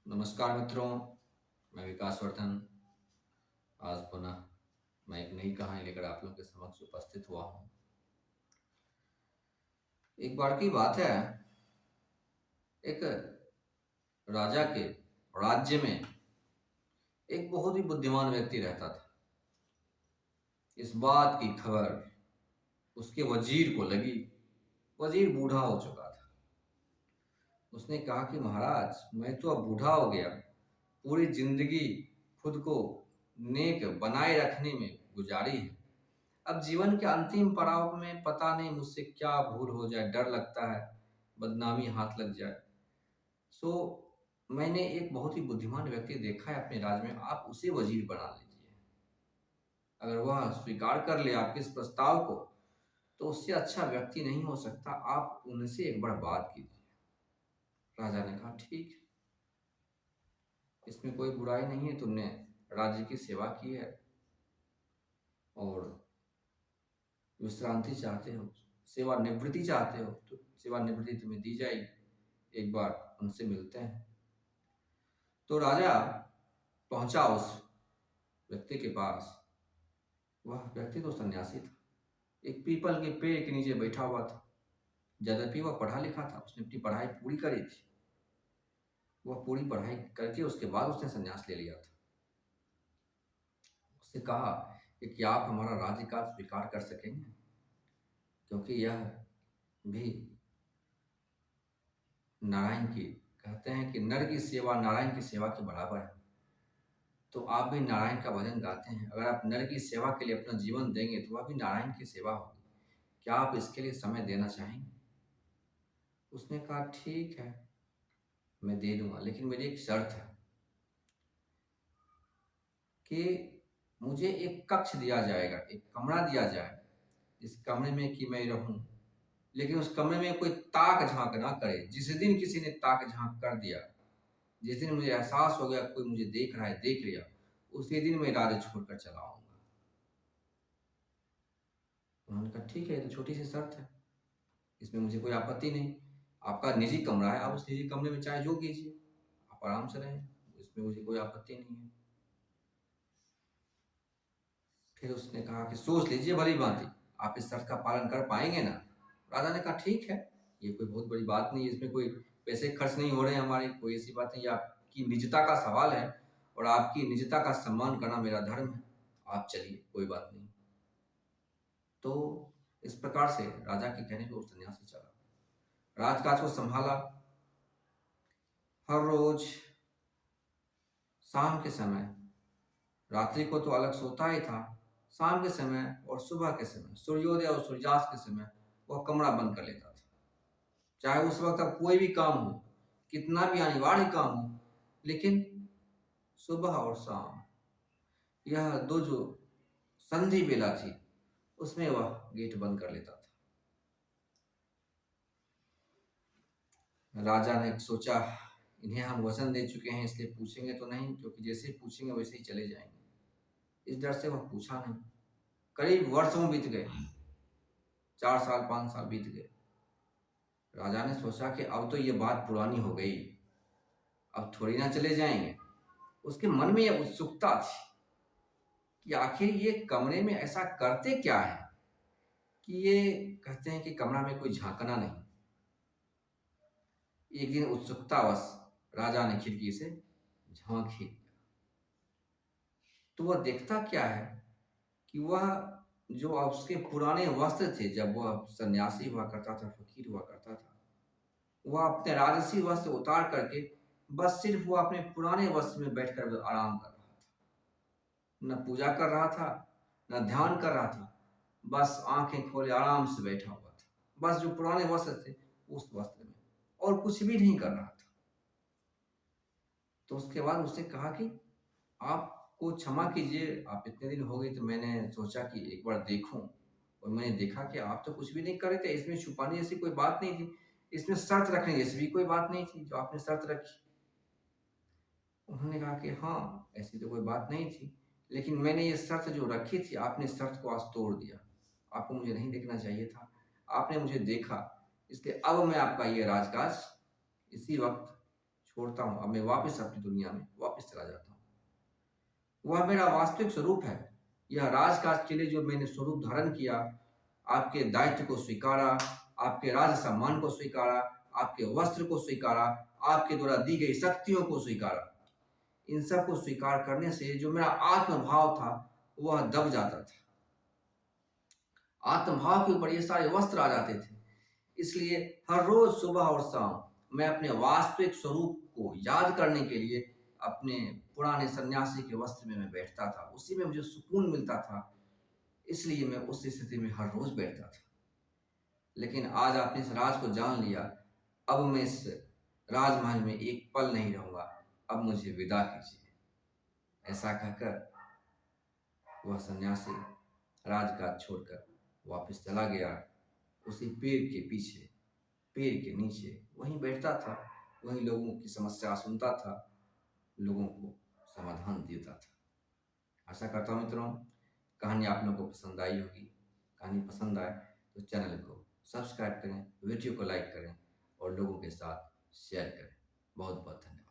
नमस्कार मित्रों, मैं विकास वर्धन। आज पुनः मैं एक नई कहानी लेकर आप लोगों के समक्ष उपस्थित हुआ हूँ। एक बार की बात है, एक राजा के राज्य में एक बहुत ही बुद्धिमान व्यक्ति रहता था। इस बात की खबर उसके वजीर को लगी। वजीर बूढ़ा हो चुका था। उसने कहा कि महाराज, मैं तो अब बूढ़ा हो गया, पूरी जिंदगी खुद को नेक बनाए रखने में गुजारी है। अब जीवन के अंतिम पड़ाव में पता नहीं मुझसे क्या भूल हो जाए, डर लगता है बदनामी हाथ लग जाए। सो मैंने एक बहुत ही बुद्धिमान व्यक्ति देखा है अपने राज्य में, आप उसे वजीर बना लीजिए। अगर वह स्वीकार कर ले आपके इस प्रस्ताव को तो उससे अच्छा व्यक्ति नहीं हो सकता। आप उनसे एक बार बात कीजिए। राजा ने कहा ठीक है, इसमें कोई बुराई नहीं है। तुमने राज्य की सेवा की है और विश्रांति चाहते हो, सेवानिवृत्ति चाहते हो, तो सेवानिवृत्ति तुम्हें दी जाएगी। एक बार उनसे मिलते हैं। तो राजा पहुंचा उस व्यक्ति के पास। वह व्यक्ति तो सन्यासी था, एक पीपल के पेड़ के नीचे बैठा हुआ था। यद्यपि वह पढ़ा लिखा था, उसने अपनी पढ़ाई पूरी करी थी। वह पूरी पढ़ाई करके उसके बाद उसने संन्यास ले लिया था। उससे कहा कि क्या आप हमारा राज्यकाल स्वीकार कर सकेंगे, क्योंकि यह भी नारायण की, कहते हैं कि नर की सेवा नारायण की सेवा के बराबर है। तो आप भी नारायण का भजन गाते हैं, अगर आप नर की सेवा के लिए अपना जीवन देंगे तो वह भी नारायण की सेवा होगी। क्या आप इसके लिए समय देना चाहेंगे? उसने कहा ठीक है, मैं दे दूंगा, लेकिन मेरी एक शर्त है कि मुझे एक कक्ष दिया जाएगा, एक कमरा दिया जाए, इस कमरे में कि मैं रहूं, लेकिन उस कमरे में कोई ताक झांक ना करे। जिस दिन किसी ने ताक झांक कर दिया, जिस दिन मुझे एहसास हो गया कोई मुझे देख रहा है, देख लिया, उसी दिन मैं राज्य छोड़कर चला आऊंगा। उन्होंने कहा ठीक है, ये तो छोटी सी शर्त है, इसमें मुझे कोई आपत्ति नहीं। आपका निजी कमरा है, आप उस निजी कमरे में चाहे जो कीजिए, आप आराम से रहें, इसमें मुझे कोई आपत्ति नहीं है। फिर उसने कहा कि सोच लीजिए भली भांति, आप इस शर्त का पालन कर पाएंगे ना? राजा ने कहा ठीक है, ये कोई बहुत बड़ी बात नहीं है, इसमें कोई पैसे खर्च नहीं हो रहे हैं हमारे, कोई ऐसी बात नहीं, आपकी निजता का सवाल है और आपकी निजता का सम्मान करना मेरा धर्म है। आप चलिए, कोई बात नहीं। तो इस प्रकार से राजा के कहने पर वो सन्यासी चला, राजकाज को संभाला। हर रोज शाम के समय, रात्रि को तो अलग सोता ही था, शाम के समय और सुबह के समय, सूर्योदय और सूर्यास्त के समय वह कमरा बंद कर लेता था। चाहे उस वक्त अब कोई भी काम हो, कितना भी अनिवार्य काम हो, लेकिन सुबह और शाम, यह दो जो संधि बेला थी, उसमें वह गेट बंद कर लेता था। राजा ने सोचा इन्हें हम वचन दे चुके हैं, इसलिए पूछेंगे तो नहीं, क्योंकि जैसे ही पूछेंगे वैसे ही चले जाएंगे। इस डर से वह पूछा नहीं। करीब वर्षों बीत गए, 4 साल 5 साल बीत गए। राजा ने सोचा कि अब तो ये बात पुरानी हो गई, अब थोड़ी ना चले जाएंगे। उसके मन में यह उत्सुकता थी कि आखिर ये कमरे में ऐसा करते क्या है कि ये कहते हैं कि कमरा में कोई झांकना नहीं। एक दिन उत्सुकतावश राजा ने खिड़की से झांक ही दिया, तो वह देखता क्या है कि वह जो उसके पुराने वस्त्र थे, जब वह सन्यासी हुआ करता था, फकीर हुआ करता था, वह अपने राजसी वस्त्र उतार करके बस सिर्फ वो अपने पुराने वस्त्र में बैठकर आराम कर रहा था। न पूजा कर रहा था, न ध्यान कर रहा था, बस आंखें खोले आराम से बैठा हुआ था, बस जो पुराने वस्त्र थे उस वस्त्र में, और कुछ भी नहीं कर रहा था। तो उसके बाद उसने कहा कि आपको क्षमा कीजिए, आप इतने दिन हो गए, तो मैंने सोचा कि एक बार देखूं, और मैंने देखा कि आप तो कुछ भी नहीं कर रहे थे, इसमें छुपाने जैसी कोई बात नहीं थी, इसमें शर्त रखने जैसी भी कोई बात नहीं थी जो आपने शर्त रखी। उन्होंने कहा कि हाँ, ऐसी तो कोई बात नहीं थी, लेकिन मैंने ये शर्त जो रखी थी, आपने शर्त को आज तोड़ दिया। आपको मुझे नहीं देखना चाहिए था, आपने मुझे देखा, इसलिए अब मैं आपका ये राजकाज इसी वक्त छोड़ता हूँ, अब मैं वापस अपनी दुनिया में वापस चला जाता हूँ। वह मेरा वास्तविक स्वरूप है। यह राजकाज के लिए जो मैंने स्वरूप धारण किया, आपके दायित्व को स्वीकारा, आपके राज सम्मान को स्वीकारा, आपके वस्त्र को स्वीकारा, आपके द्वारा दी गई शक्तियों को स्वीकारा। इन सब को स्वीकार करने से जो मेरा आत्मभाव था, वह दब जाता था। आत्मभाव के ऊपर ये सारे वस्त्र आ जाते थे। इसलिए हर रोज सुबह और शाम मैं अपने वास्तविक स्वरूप को याद करने के लिए अपने पुराने सन्यासी के वस्त्र में मैं बैठता था। उसी में मुझे सुकून मिलता था। इसलिए मैं उस स्थिति में हर रोज बैठता था। लेकिन आज आपने इस राज को जान लिया। अब मैं इस राजमहल में एक पल नहीं रहूंगा। अब मुझे विदा कीजिए। ऐसा कहकर वह सन्यासी राजकाज छोड़कर वापस चला गया। उसी पेड़ के पीछे, पेड़ के नीचे वहीं बैठता था, वहीं लोगों की समस्या सुनता था, लोगों को समाधान देता था। आशा करता हूँ मित्रों, कहानी आप लोगों को पसंद आई होगी। कहानी पसंद आए तो चैनल को सब्सक्राइब करें, वीडियो को लाइक करें और लोगों के साथ शेयर करें। बहुत बहुत धन्यवाद।